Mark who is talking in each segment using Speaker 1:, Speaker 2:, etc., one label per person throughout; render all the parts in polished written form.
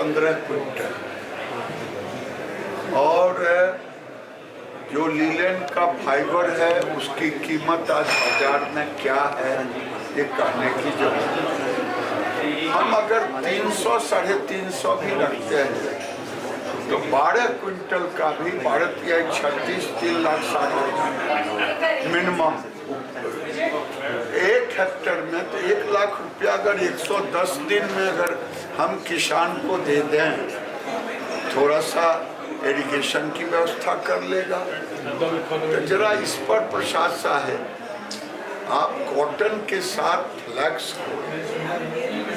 Speaker 1: 15 quintal. और जो linen का फाइबर है उसकी कीमत आज बाजार में क्या है ये कहने की जरूरत है। हम अगर 300 साढ़े 300 भी रखते हैं तो 12 क्विंटल का भी भारत या 36 3 लाख 60 मिनिमम। 1 हेक्टर में तो 1 लाख रुपया अगर 110 दिन में अगर हम किसान को दे दें, थोड़ा सा इरिगेशन की व्यवस्था कर लेगा तो जरा इस पर प्रशंसा है। आप कॉटन के साथ फ्लैक्स को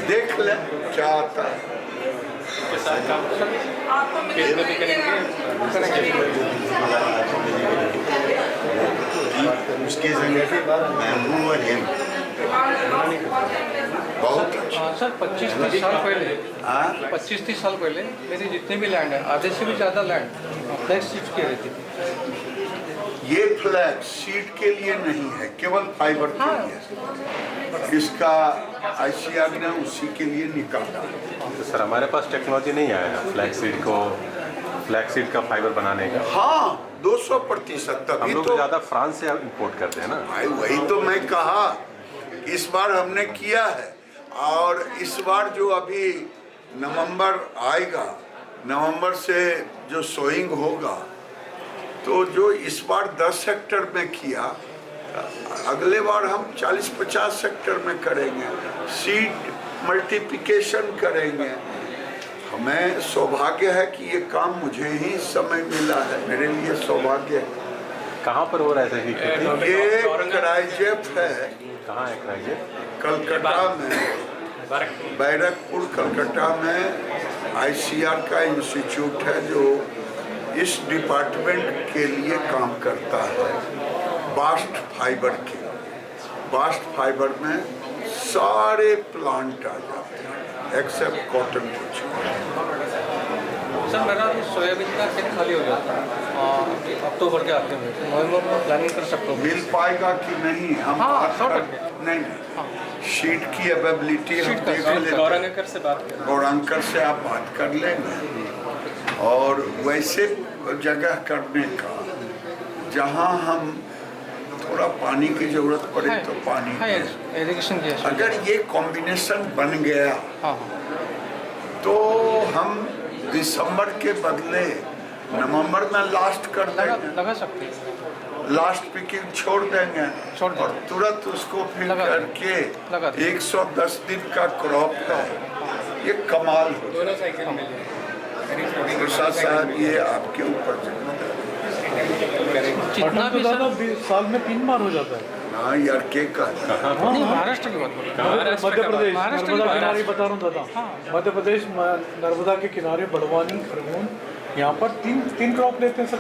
Speaker 1: देख लें क्या आता है।
Speaker 2: उसके जरिए बैम्बू और हेम
Speaker 1: बहुत अच्छा।
Speaker 3: सर 25-30 साल पहले 25-30 साल पहले मेरी जितने भी लैंड है आधे से भी ज़्यादा लैंड फ्लैक्स सीड्स की रहती थी।
Speaker 1: ये फ्लैक्स सीड के लिए नहीं है, केवल फाइबर के लिए। इसका ICAR ने उसी के लिए निकाला।
Speaker 4: तो सर हमारे पास टेक्नोलॉजी नहीं आया है फ्लैक्स सीड का फाइबर बनाने का।
Speaker 1: हाँ 200%।
Speaker 4: हम
Speaker 1: तभी
Speaker 4: लोग
Speaker 1: तो
Speaker 4: ज़्यादा फ्रांस से इंपोर्ट करते हैं ना।
Speaker 1: भाई वही तो मैं कहा, इस बार हमने किया है। और इस बार जो अभी नवंबर आएगा, नवंबर से जो सोइंग होगा, तो जो इस बार 10 हेक्टर में किया, अगले बार हम 40-50 हेक्टर में करेंगे, सीड मल्टीप्लिकेशन करेंगे। हमें सौभाग्य है कि ये काम मुझे ही समय मिला है, मेरे लिए सौभाग्य है।
Speaker 4: कहाँ पर हो रहा है सर खेती?
Speaker 1: ये क्राइजेप है।
Speaker 4: कहाँ है क्राइजेप?
Speaker 1: कलकत्ता में, बैरकपुर कलकत्ता में ICAR का इंस्टीट्यूट है जो इस डिपार्टमेंट के लिए काम करता है। बास्ट फाइबर के, बास्ट फाइबर में सारे प्लांट आ जाते हैं एक्सेप्ट कॉटन कुछ।
Speaker 3: सर मेरा अभी सोयाबीन का खेत खाली हो जाता है अक्टूबर के आखिर में, नवंबर में प्लानिंग कर सकते हो।
Speaker 1: मिल पाएगा कि नहीं हम बात कर, नहीं शीट की अवेबिलिटी हम देख लेंगे।
Speaker 3: गौरंगर से बात करें,
Speaker 1: गौरंकर से आप बात कर लेंगे। और वैसे जगह करने का जहाँ हम थोड़ा पानी की जरूरत पड़े तो पानी,
Speaker 3: इरिगेशन की
Speaker 1: अगर ये कॉम्बिनेशन बन गया तो हम दिसंबर के बदले नवंबर में लास्ट कर देंगे,
Speaker 3: लगा सकते हैं।
Speaker 1: लास्ट पिकिंग छोड़ देंगे और तुरंत उसको फिर करके 110 दिन का क्रॉप है। ये कमाल हो।
Speaker 5: दोनों साइकिल में
Speaker 1: प्रसाद साहब ये आपके ऊपर
Speaker 3: जितना भी
Speaker 6: साल में 3 बार हो जाता है।
Speaker 1: हाँ यार के का
Speaker 3: नहीं, महाराष्ट्र की बात
Speaker 6: मध्य प्रदेश
Speaker 3: महाराष्ट्र
Speaker 6: नर्मदा
Speaker 3: की
Speaker 6: किनारे बता रहा हूँ दादा। मध्य प्रदेश नर्मदा के किनारे बड़वानी, खरगोन, यहाँ पर तीन क्रॉप लेते हैं सर।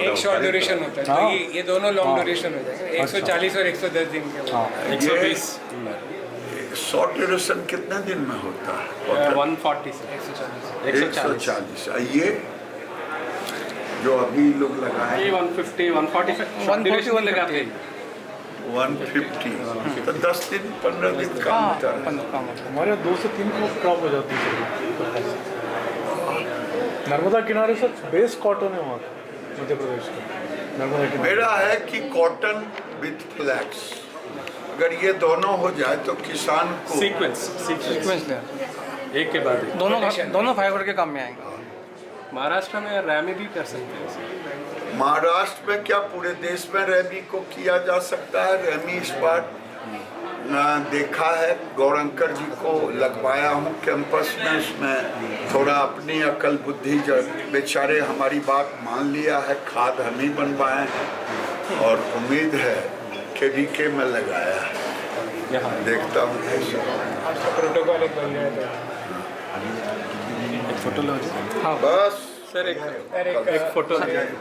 Speaker 5: एक शॉर्ट ड्यूरेशन होता है, तो ये दोनों लॉन्ग ड्यूरेशन हो जाएगा। 140 और 110 दिन के
Speaker 1: 120 शॉर्ट ड्यूरेशन कितने दिन में होता है?
Speaker 3: 140
Speaker 1: 140। ये जो अभी लोग लगाए
Speaker 3: 150 140 लगाते हैं
Speaker 1: 150, तो 10 दिन 15 दिन का होता है।
Speaker 6: हमारे यहाँ 2 से 3 क्रॉप हो जाती है। नर्मदा किनारे सर बेस कॉटन है वहाँ का, मध्य प्रदेश का नर्मदा किनारे।
Speaker 1: मेरा है कि कॉटन विथ फ्लैक्स, अगर ये दोनों हो जाए तो किसान को
Speaker 3: सीक्वेंस
Speaker 7: एक के बाद एक।
Speaker 3: दोनों फाइबर के काम में आएंगे।
Speaker 7: महाराष्ट्र में रैमी भी कर सकते हैं।
Speaker 1: महाराष्ट्र में क्या पूरे देश में रैमी को किया जा सकता है? रैमी इस बार देखा है, गौरंकर जी को लगवाया हूँ कैंपस में। उसमें थोड़ा अपनी अकल बुद्धि, बेचारे हमारी बात मान लिया है, खाद हम ही बनवाए हैं और उम्मीद है KVK में लगाया है। देखता हूँ कैसा
Speaker 5: प्रोटोकॉल एक बन गया था।
Speaker 7: फोटो लो।
Speaker 3: हाँ
Speaker 1: बस
Speaker 7: सर एक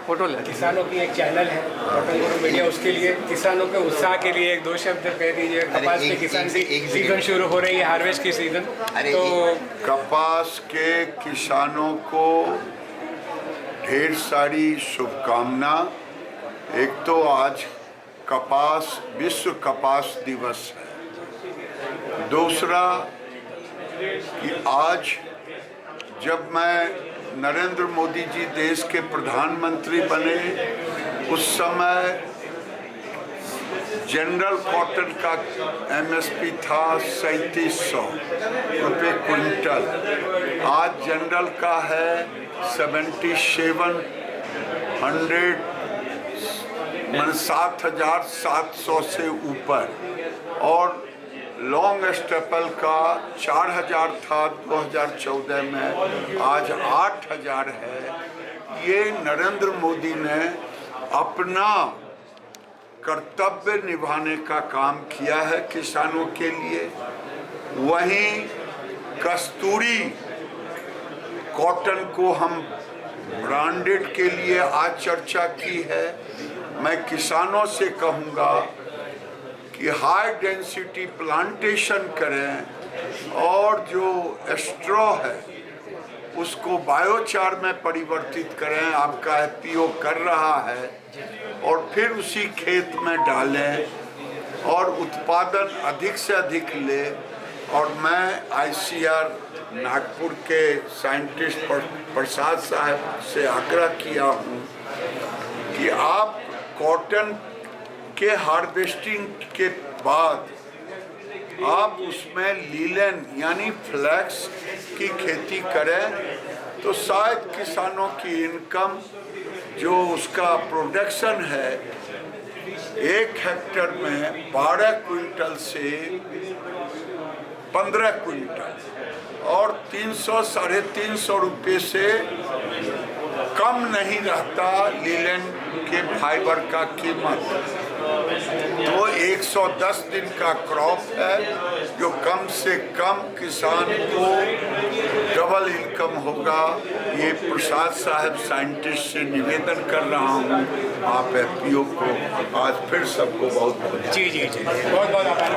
Speaker 7: फोटो ले।
Speaker 5: किसानों की एक चैनल है कॉटन गुरु मीडिया, उसके लिए किसानों के उत्साह के लिए 1-2 शब्द कह दीजिए। कपास के किसान सीजन शुरू हो रही है, हार्वेस्ट की सीजन, तो
Speaker 1: कपास के किसानों को ढेर सारी शुभकामना। एक तो आज कपास विश्व कपास दिवस है, दूसरा कि आज जब मैं नरेंद्र मोदी जी देश के प्रधानमंत्री बने उस समय जनरल कॉटन का एमएसपी था 3700 रुपये क्विंटल। आज जनरल का है 7700 7,700 से ऊपर, और लॉन्ग स्टेपल का 4,000 था 2014 में, आज 8,000 है। ये नरेंद्र मोदी ने अपना कर्तव्य निभाने का काम किया है किसानों के लिए। वहीं कस्तूरी कॉटन को हम ब्रांडेड के लिए आज चर्चा की है। मैं किसानों से कहूँगा कि हाई डेंसिटी प्लांटेशन करें और जो स्ट्रॉ है उसको बायोचार में परिवर्तित करें। आपका एफपीओ कर रहा है, और फिर उसी खेत में डालें और उत्पादन अधिक से अधिक ले। और मैं आईसीआर नागपुर के साइंटिस्ट प्रसाद साहब से आग्रह किया हूँ कि आप कॉटन के हार्वेस्टिंग के बाद आप उसमें लीलन यानी फ्लैक्स की खेती करें, तो शायद किसानों की इनकम जो उसका प्रोडक्शन है 1 हेक्टेयर में 12 क्विंटल से 15 क्विंटल और 300-350 रुपये से कम नहीं रहता लीलन के फाइबर का कीमत। तो 110 दिन का क्रॉप है जो कम से कम किसान को डबल इनकम होगा। ये प्रसाद साहब साइंटिस्ट से निवेदन कर रहा हूँ, आप एफपीओ को आज फिर सबको बहुत
Speaker 5: जी बहुत बहुत आभार।